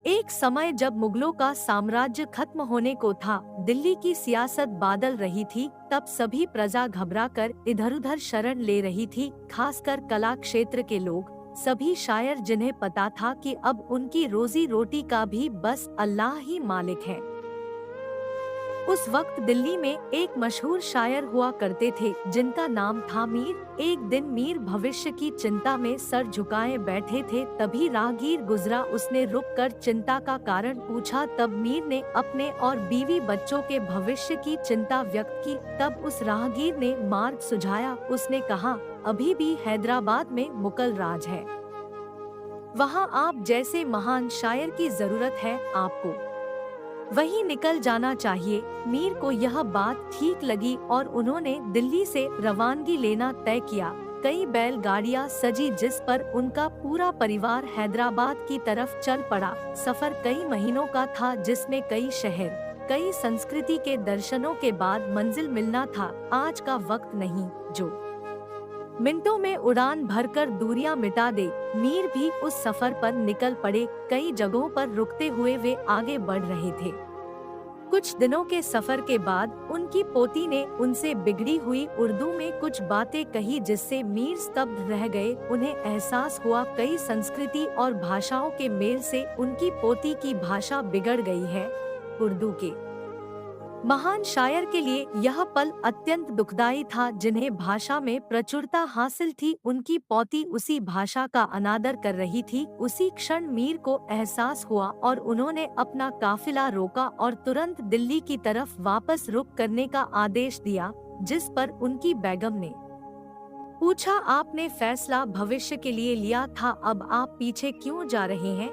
एक समय जब मुगलों का साम्राज्य खत्म होने को था, दिल्ली की सियासत बादल रही थी, तब सभी प्रजा घबराकर इधर-उधर शरण ले रही थी, खासकर कला क्षेत्र के लोग, सभी शायर जिन्हें पता था कि अब उनकी रोजी रोटी का भी बस अल्लाह ही मालिक है। उस वक्त दिल्ली में एक मशहूर शायर हुआ करते थे जिनका नाम था मीर। एक दिन मीर भविष्य की चिंता में सर झुकाए बैठे थे, तभी राहगीर गुजरा। उसने रुककर चिंता का कारण पूछा। तब मीर ने अपने और बीवी बच्चों के भविष्य की चिंता व्यक्त की। तब उस राहगीर ने मार्ग सुझाया। उसने कहा, अभी भी हैदराबाद में मुगल राज है, वहाँ आप जैसे महान शायर की जरूरत है, आपको वहीं निकल जाना चाहिए। मीर को यह बात ठीक लगी और उन्होंने दिल्ली से रवानगी लेना तय किया। कई बैलगाड़ियां सजी जिस पर उनका पूरा परिवार हैदराबाद की तरफ चल पड़ा। सफर कई महीनों का था जिसमें कई शहर, कई संस्कृति के दर्शनों के बाद मंजिल मिलना था। आज का वक्त नहीं जो मिनटों में उड़ान भरकर दूरियां मिटा दे। मीर भी उस सफर पर निकल पड़े। कई जगहों पर रुकते हुए वे आगे बढ़ रहे थे। कुछ दिनों के सफर के बाद उनकी पोती ने उनसे बिगड़ी हुई उर्दू में कुछ बातें कही जिससे मीर स्तब्ध रह गए। उन्हें एहसास हुआ कई संस्कृति और भाषाओं के मेल से उनकी पोती की भाषा बिगड़ गई है। उर्दू के महान शायर के लिए यह पल अत्यंत दुखदाई था। जिन्हें भाषा में प्रचुरता हासिल थी, उनकी पौती उसी भाषा का अनादर कर रही थी। उसी क्षण मीर को एहसास हुआ और उन्होंने अपना काफिला रोका और तुरंत दिल्ली की तरफ वापस रुख करने का आदेश दिया। जिस पर उनकी बेगम ने पूछा, आपने फैसला भविष्य के लिए लिया था, अब आप पीछे क्यों जा रहे हैं?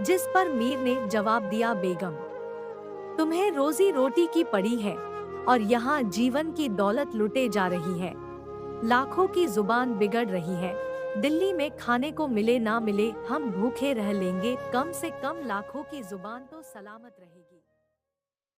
जिस पर मीर ने जवाब दिया, बेगम, तुम्हें रोजी रोटी की पड़ी है और यहाँ जीवन की दौलत लुटे जा रही है। लाखों की जुबान बिगड़ रही है। दिल्ली में खाने को मिले ना मिले, हम भूखे रह लेंगे, कम से कम लाखों की जुबान तो सलामत रहेगी।